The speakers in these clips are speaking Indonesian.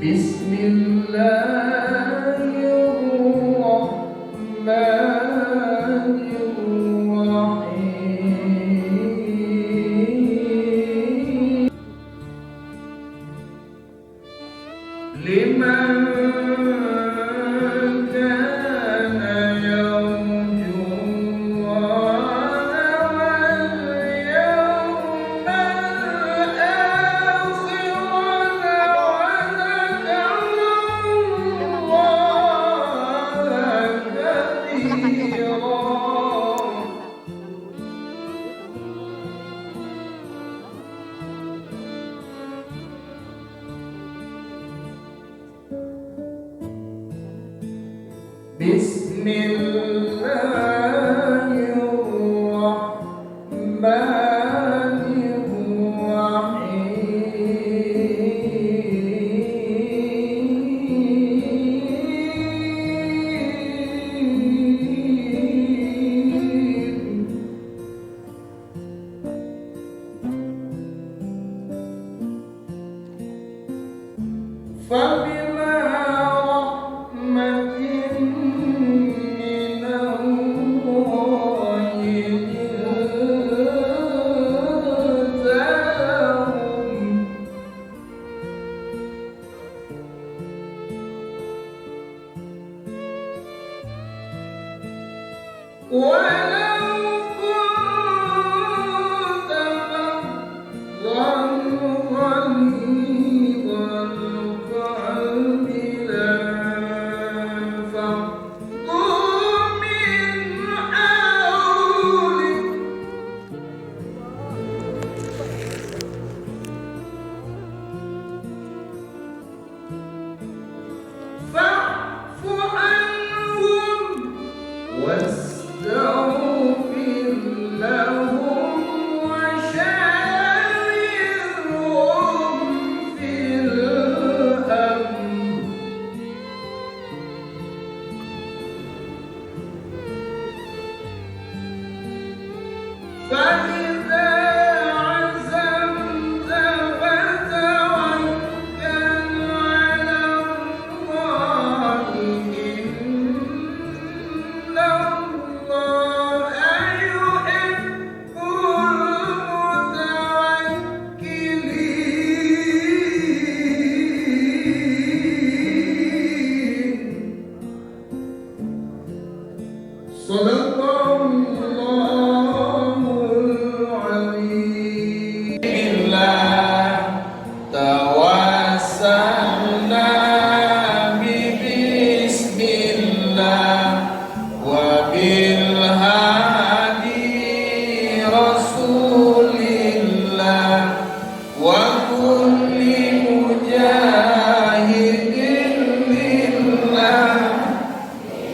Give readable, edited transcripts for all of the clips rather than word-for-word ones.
Bismillahirrahmanirrahim. Liman kana yarju Allah wal yawmal akhir wa dhakara Allaha katsira. فبما رحمة من الله لنت لهم ولو كنت فظا غليظ القلب لانفضوا من حولك فاعف عنهم واستغفر لهم وشاورهم في الأمر فإذا عزمت فتوكل على الله إن الله يحب المتوكلين. صدق الله العظيم. بالله توسلنا ببسم الله وبالهادي رسول الله وكل مجاهد لله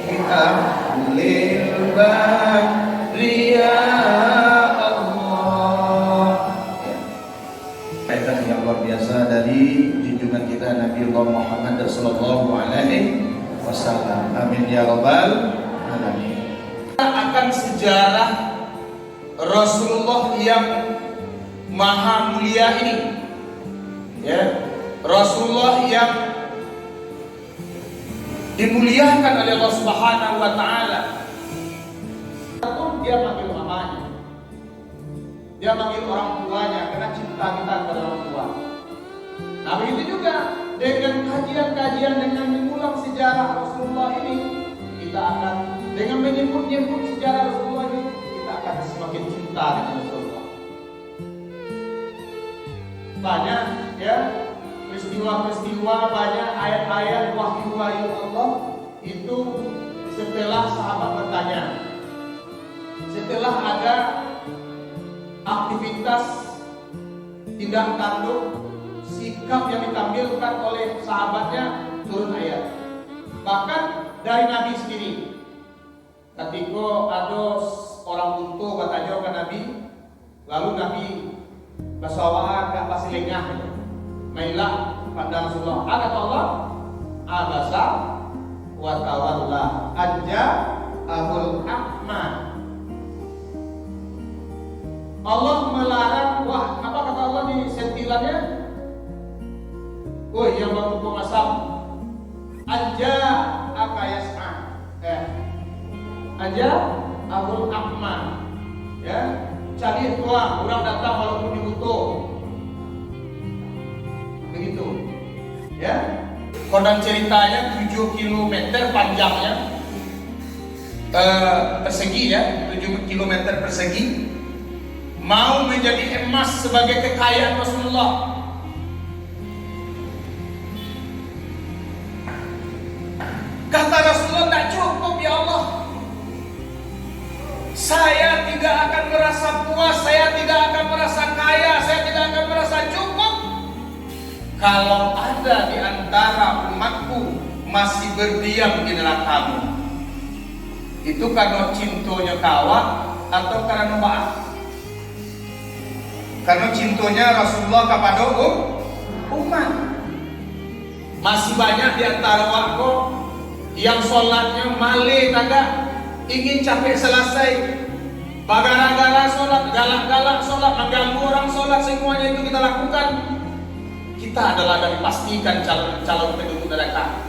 بأهل البر يا Allah. Kaitan yang luar biasa dari junjungan kita Nabi Allah Muhammad sallallahu alaihi wasallam. Amin ya rabbal alamin. Akan sejarah Rasulullah yang maha mulia ini, ya, Rasulullah yang dimuliakan oleh Allah Subhanahu wa taala. Dia manggil mamanya, dia manggil orang tuanya karena cinta kita kepada orang tua. Nah begitu juga dengan kajian-kajian, dengan mengulang sejarah Rasulullah ini, kita akan dengan menyebut-nyebut sejarah Rasulullah ini, kita akan semakin cinta dengan Rasulullah. Banyak ya peristiwa-peristiwa, banyak ayat-ayat wahyu-wahyu Allah itu setelah sahabat bertanya, setelah ada aktivitas tindak tanduk, sikap yang ditampilkan oleh sahabatnya, turun ayat. Bahkan dari Nabi sendiri, ketika ada orang buntu bertanya ke Nabi, lalu Nabi basawaan gak pasti lengah, mailah pada Rasulullah. Kata Allah, abasa wa tawalla anja abul ahmad. Allah melarang, wah apa kata Allah di sentilannya? Woi yang bangun pengasap saja Abul Ahmad, ya, cari tua, orang datang walaupun dibutuh, begitu, ya. Konon ceritanya 7 km panjangnya, persegi ya, 7 km persegi, mau menjadi emas sebagai kekayaan Rasulullah. Kata Rasulullah, tak cukup ya Allah. Saya tidak akan merasa puas, saya tidak akan merasa kaya, saya tidak akan merasa cukup kalau ada di antara umatku masih berdiam di nerakamu. Itu karena cintonya kawan atau karena maaf? Karena cintonya Rasulullah kepada umat. Masih banyak di antara waktu yang sholatnya malih kagak, ingin capek selesai, bagara-gara sholat, galak-galak sholat, mengganggu orang sholat, semuanya itu kita lakukan. Kita adalah dari pastikan calon penduduk neraka.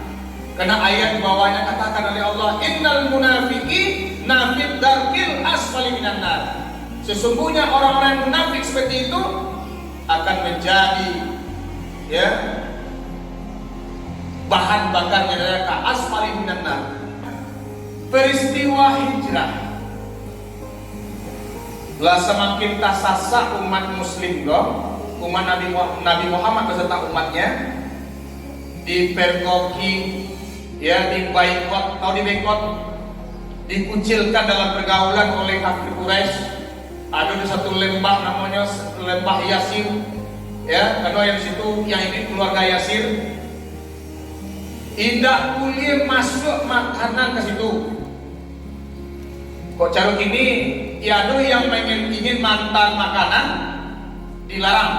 Karena ayat di bawahnya katakan oleh Allah, innal munafiqi nafid darkil asfali minan nar. Sesungguhnya orang-orang yang munafik seperti itu akan menjadi, ya, bahan bakarnya neraka, asfali minan nar. Peristiwa hijrah lah semakin tasasa umat muslim dong, umat Nabi Muhammad beserta umatnya dipergoki, ya, diboikot atau dibekot, dikucilkan dalam pergaulan oleh kafir Quraisy. Ada di satu lembah namanya lembah Yasir, ya, karena yang situ yang ini keluarga Yasir. Tidak boleh masuk makanan ke situ. Kok cara gini, ya ada yang ingin mantan makanan dilarang.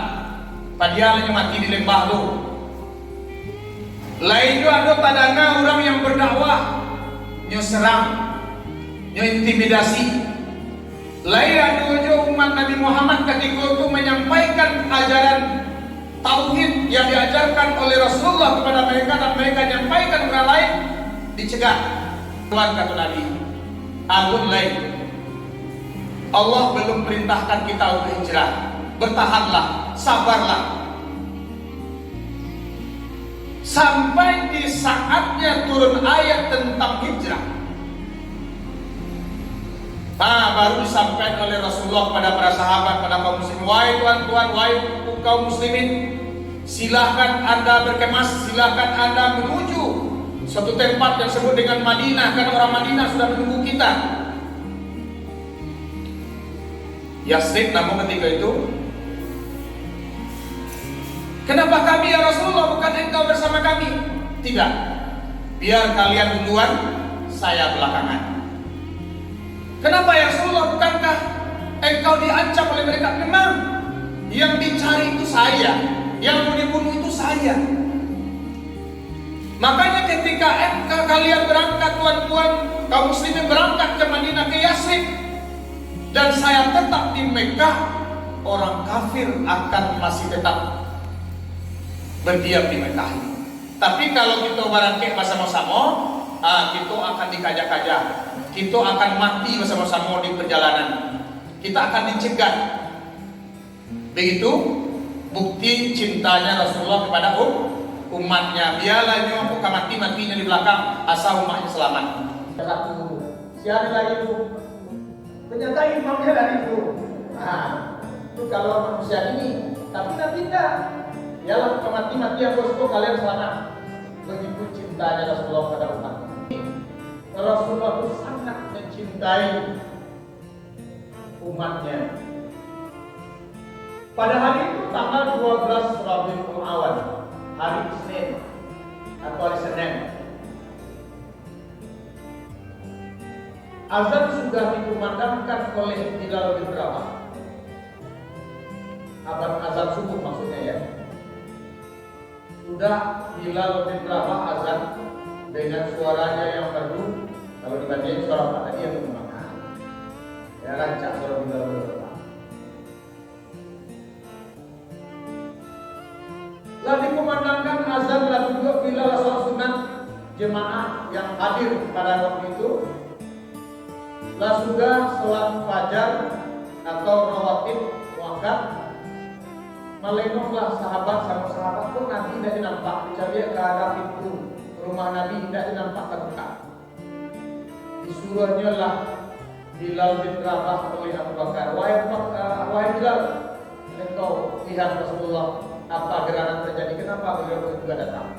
Padahal hanya mati di lembah tu. Lain juga ada padana orang yang berdakwah, nyo serang, nyo intimidasi. Lain ada juga umat Nabi Muhammad ketika itu menyampaikan ajaran tauhid yang diajarkan oleh Rasulullah kepada mereka dan mereka menyampaikan kepada lain, dicegah. Tuhan kata Nabi, Agun lain, Allah belum perintahkan kita untuk hijrah. Bertahanlah, sabarlah, sampai di saatnya turun ayat tentang hijrah. Baru disampaikan oleh Rasulullah kepada para sahabat, pada kaum muslimin, wahai tuan-tuan, wahai kaum muslimin, silahkan anda berkemas, silahkan anda menuju suatu tempat yang disebut dengan Madinah, karena orang Madinah sudah menunggu kita. Yasrib namun ketika itu, kenapa kami ya Rasulullah, bukan engkau bersama kami? Tidak, biar kalian duluan, saya belakangan. Kenapa ya Rasulullah, bukankah engkau diancam oleh mereka? Memang yang dicari itu saya, yang mau dibunuh itu saya. Makanya ketika kalian berangkat, tuan-tuan kaum muslimin berangkat ke Madinah, ke Yasrib, dan saya tetap di Mekah, orang kafir akan masih tetap berdiam di Mekah. Tapi kalau kita barangkali bersama-sama, kita akan dikajak-kajak, kita akan mati bersama-sama di perjalanan, kita akan dicegah. Begitu bukti cintanya Rasulullah kepada umatnya. Biarlah nyoba mati-matinya di belakang, asal umatnya selamat. Siapa lagi itu? Ternyata imamnya dari itu. Itu kalau manusia ini. Tapi Nabi tidak. Biarlah mati-matian bosku, kalian selamat. Begitu cintanya Rasulullah kepada umat. Rasulullah itu sangat mencintai umatnya. Pada hari itu tanggal 12 Rabiul Awal, hari Senin atau hari Senin, azan sudah dikumandangkan oleh Bilal bin Rabah. Azan subuh maksudnya ya. Sudah Bilal bin Rabah azan dengan suaranya yang merdu. Kalau dibandingin suara Pak tadi yang menggunakan, ya rancak suara Bilal bin Rabah. Lalu dikumandangkan azan, lalu juga Bilal sholat sunat, jemaah yang hadir pada waktu itu Setelah sudah sholat fajar atau rawatib wakaf, melengoklah sahabat sama sahabat pun Nabi tidak nampak, kecuali ke arah pintu rumah Nabi tidak nampak terbuka. Disuruhnya lah Bilal bin Rabah oleh Abu Bakar, wahai Bilal, engkau lihat Rasulullah apa gerangan terjadi, kenapa beliau juga datang.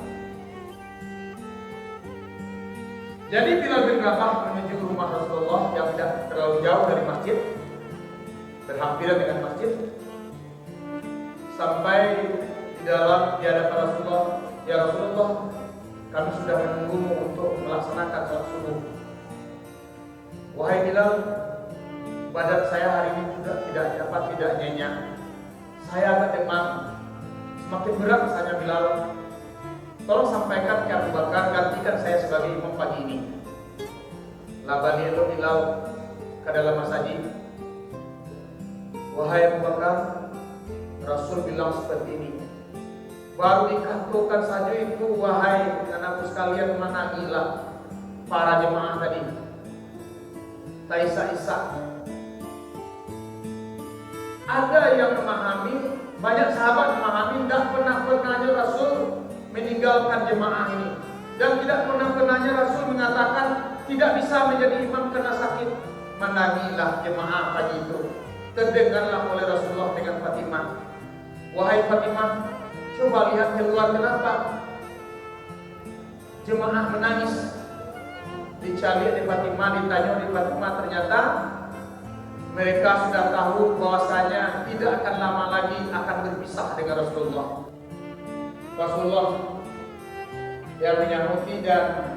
Jadi Bilal bin Rabah menuju rumah Rasulullah yang tidak terlalu jauh dari masjid, berhampiran dengan masjid. Sampai di hadapan Rasulullah, ya Rasulullah, kami sudah menunggumu untuk melaksanakan sholat subuh. Wahai Bilal, badan saya hari ini juga tidak nyenyak. Saya agak demam, semakin berat rasanya Bilal. Tolong sampaikan ke Abu Bakar, gantikan saya sebagai imam pagi ini. Labani itu Bilal ke dalam masjid. Wahai Abu Bakar, Rasul bilang seperti ini. Baru dikatakan saja itu, wahai anakku sekalian, mana gila para jemaah tadi. Taisa-isa. Ada yang memahami, banyak sahabat memahami, tidak pernah Rasul meninggalkan jemaah ini, dan tidak pernah Rasul mengatakan tidak bisa menjadi imam karena sakit. Menangilah jemaah pagi itu. Terdengarlah oleh Rasulullah dengan Fatimah. Wahai Fatimah, coba lihat keluar, kenapa jemaah menangis? Dicari di Fatimah, ditanya di Fatimah, ternyata mereka sudah tahu bahwasanya tidak akan lama lagi akan berpisah dengan Rasulullah. Rasulullah yang menyambuti, dan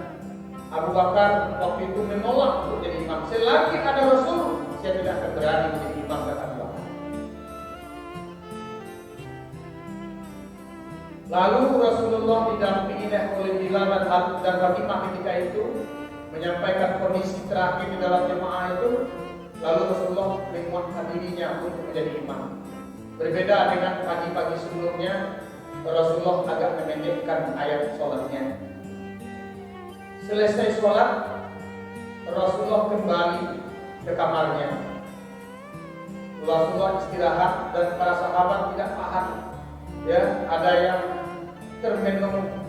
Abu Bakar waktu itu menolak untuk jadi imam. Selagi ada Rasul, saya tidak akan berani menjadi imam, kata Abu Bakar. Lalu Rasulullah didampingi oleh Bilal dan Fatimah ketika itu menyampaikan kondisi terakhir di dalam jemaah itu. Lalu Rasulullah menguatkan dirinya untuk menjadi imam. Berbeda dengan pagi-pagi sebelumnya, Rasulullah agak memendekkan ayat sholatnya. Selesai sholat, Rasulullah kembali ke kamarnya. Rasulullah istirahat, dan para sahabat tidak paham. Ya, ada yang termenung,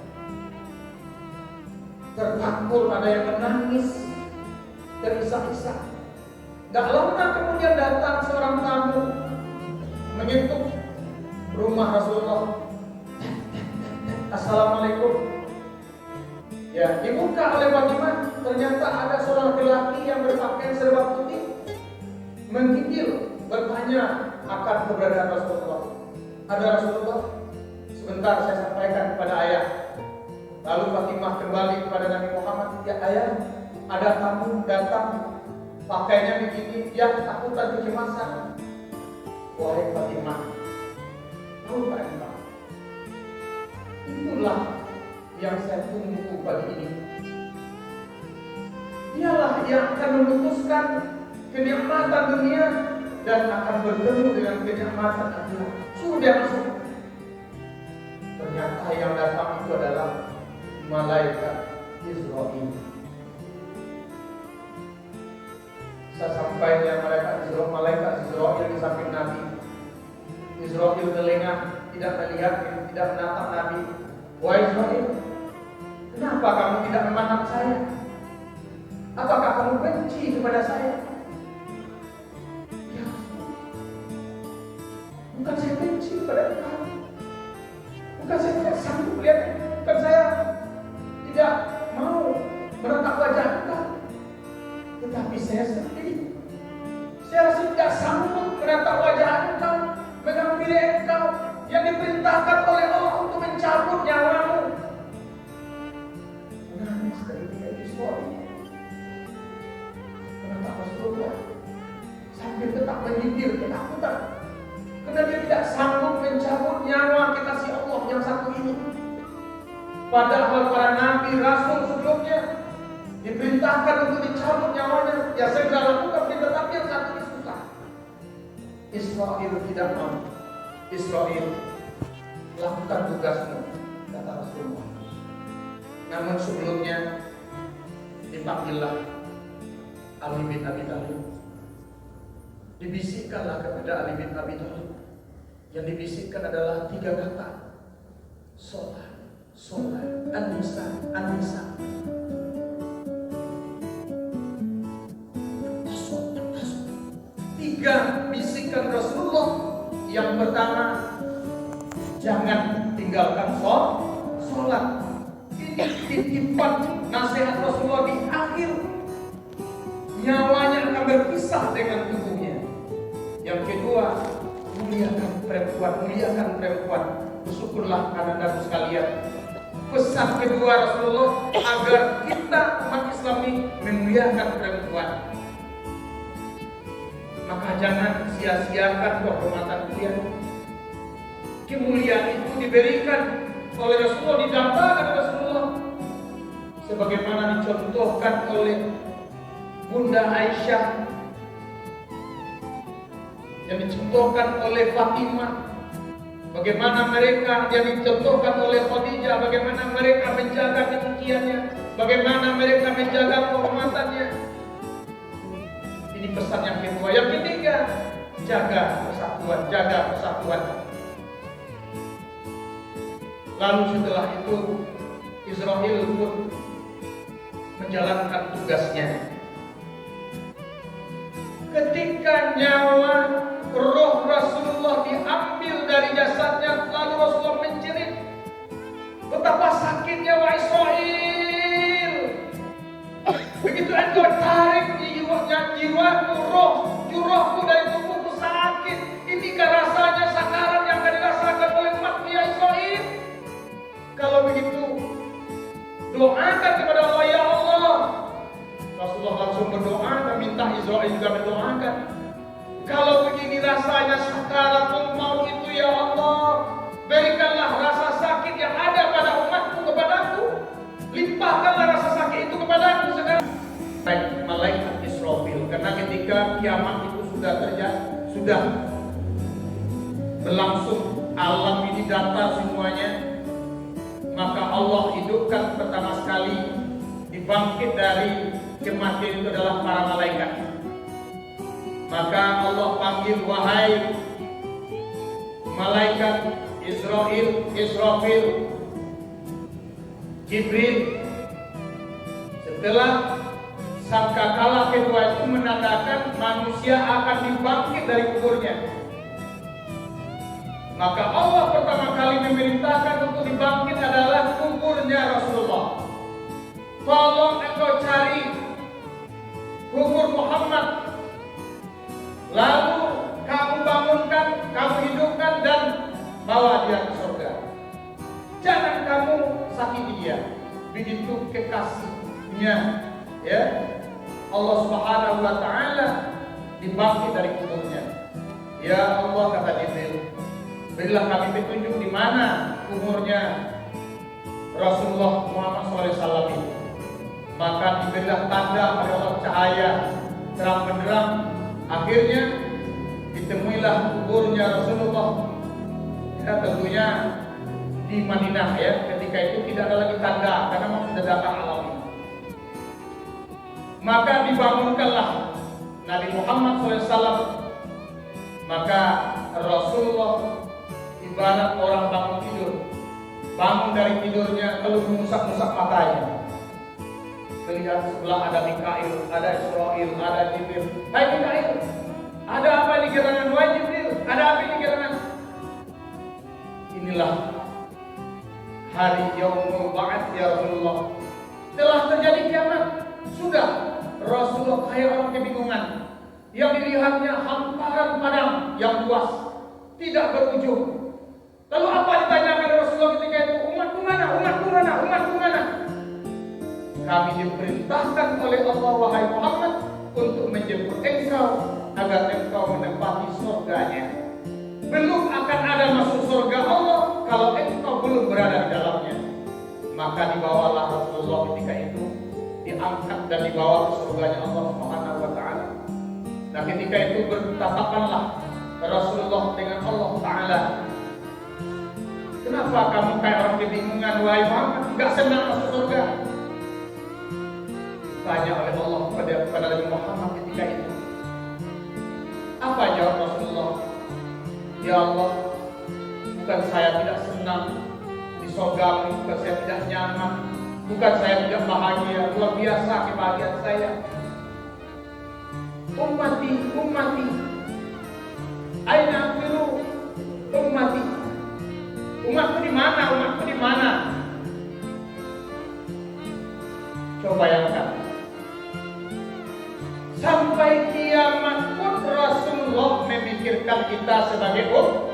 tertakut, ada yang menangis, terisak-isak. Gak lama kemudian datang seorang tamu menyentuh rumah Rasulullah. Assalamualaikum. Ya, dibuka oleh Fatimah. Ternyata ada seorang laki-laki yang berpakaian serba putih menggigil, bertanya akan keberadaan Rasulullah. Ada Rasulullah? Sebentar, saya sampaikan kepada ayah. Lalu Fatimah kembali kepada Nabi Muhammad. Ya ayah, ada tamu datang, pakainya begini, dia ketakutan, kecemasan. Wahai Fatimah, tahukah engkau, itulah yang saya tunggu pagi ini. Dialah yang akan memutuskan kenikmatan dunia dan akan bertemu dengan kenikmatan akhirat. Suruh dia masuk. Ternyata yang datang itu adalah malaikat Israil. Sesampainya malaikat Israil di samping Nabi, Israil terlengah, tidak melihat, tidak menatap Nabi. Wahai Israil, kenapa kamu tidak memandang saya? Apakah kamu benci kepada saya? Ya, bukan saya benci kepada kamu. Bukan saya tidak sanggup melihat, bukan saya tidak mau menatap wajah engkau, tetapi saya sedih. Saya rasa tidak sanggup menatap wajah engkau, mengambil engkau yang diperintahkan oleh Allah untuk mencabut nyawamu. Menangis ketika Israil menatap Rasulullah sambil tetap menggigil ketakutan, karena dia tidak sanggup mencabut nyawa kekasih Allah yang satu ini. Padahal para nabi rasul sebelumnya diperintahkan untuk dicabut nyawanya. Ya saya tidak lakukan, tetapi yang satu ini susah. Israil tidak mau. Israil, lakukan tugasmu, kata Rasulullah. Namun sebelumnya dipanggillah Ali bin Abi Thalib. Dibisikkanlah kepada Ali bin Abi Thalib. Yang dibisikkan adalah 3 kata. Sholat, sholat, an-nisa, an-nisa. 3 bisikan Rasulullah. Yang pertama, jangan tinggalkan sholat. Ini titipan nasihat Rasulullah di akhir nyawanya akan berpisah dengan tubuhnya. Yang kedua, muliakan perempuan. Bersyukurlah anak-anak sekalian. Pesan kedua Rasulullah agar kita umat Islam ini memuliakan perempuan. Maka jangan sia-siakan kehormatan kalian. Kemuliaan itu diberikan oleh Rasulullah, didambakan Rasulullah, sebagaimana dicontohkan oleh Bunda Aisyah, yang dicontohkan oleh Fatimah, bagaimana mereka yang dicontohkan oleh Khadijah, bagaimana mereka menjaga kesuciannya, bagaimana mereka menjaga kehormatannya. Ini pesan yang kedua. Yang ketiga, jaga persatuan. Lalu setelah itu Israel pun menjalankan tugasnya. Ketika nyawa roh Rasulullah diambil dari jasadnya, lalu Rasulullah menjerit, betapa sakitnya wahai Israel. Begitu engkau tarik jiwaku, rohku dari tubuhku sakit. Inikah rasanya sakaran yang akan dirasakan oleh umatku ya Israel? Kalau begitu, doakan kepada Allah, ya Allah. Rasulullah langsung berdoa dan minta Israel juga mendoakan. Kalau begini rasanya sakaratul maut itu, ya Allah, berikanlah rasa sakit yang ada pada umatku kepadaku. Limpahkanlah rasa sakit itu kepadaku sekarang. Malaikat Israfil, karena ketika kiamat itu sudah terjadi, sudah berlangsung, alam ini datar semuanya, maka Allah hidupkan pertama sekali, dibangkit dari kematian itu adalah para malaikat. Maka Allah panggil, wahai malaikat Israfil, Jibril. Setelah sangkakala kedua itu menandakan manusia akan dibangkit dari kuburnya, maka Allah pertama kali memerintahkan untuk dibangkit adalah kuburnya Rasulullah. Tolong engkau cari kubur Muhammad, lalu kamu bangunkan, kamu hidupkan dan bawa dia ke surga. Jangan kamu sakiti dia. Begitu kekasihnya, ya, Allah Subhanahu wa Ta'ala dibangkit dari kuburnya. Ya Allah, kata Jibril, berilah kami petunjuk di mana kuburnya Rasulullah Muhammad SAW itu. Maka diberilah tanda oleh Allah, cahaya terang benderang. Akhirnya ditemuilah kuburnya Rasulullah. Ya, tentunya di Madinah, ya. Ketika itu tidak ada lagi tanda karena memang sudah datang alami. Maka dibangunkanlah Nabi Muhammad SAW. Maka Rasulullah ibarat orang bangun tidur, bangun dari tidurnya lalu mengusap-usap matanya. Melihat sebelah ada Mikail, ada Israel, ada Jibril. Hai Mikail, ada apa di gerangan? Wahai Jibril, ada apa di gerangan? Inilah hari Yaumul Ba'ats ya Rasulullah. Telah terjadi kiamat. Sudah. Rasulullah kayak orang kebingungan. Yang dilihatnya hamparan padang yang luas, tidak berujung. Lalu apa ditanyakan Rasulullah ketika itu? Umatku mana? Umatku mana? Umatku mana? Kami diperintahkan oleh Allah, wahai Muhammad, untuk menjemput engkau agar engkau menempati surganya. Belum akan ada masuk surga Allah kalau engkau belum berada di dalamnya. Maka dibawalah Rasulullah ketika itu, diangkat dan dibawa ke surganya Allah Subhanahu wa Ta'ala. Nah, ketika itu bertatapanlah Rasulullah dengan Allah Ta'ala. Kenapa kamu kayak orang kebingungan, wahai Muhammad? Enggak senang masuk surga. ditanya oleh Allah kepada Nabi Muhammad ketika itu. Apa jawab Rasulullah? Ya Allah, bukan saya tidak senang disogami, bukan saya tidak nyaman, bukan saya tidak bahagia, luar biasa kebahagiaan saya. Ummati, aina akhiru ummati. Umatku di mana? Umatku di mana? Coba bayangkan. Sampai kiamat pun Rasulullah memikirkan kita sebagai umat.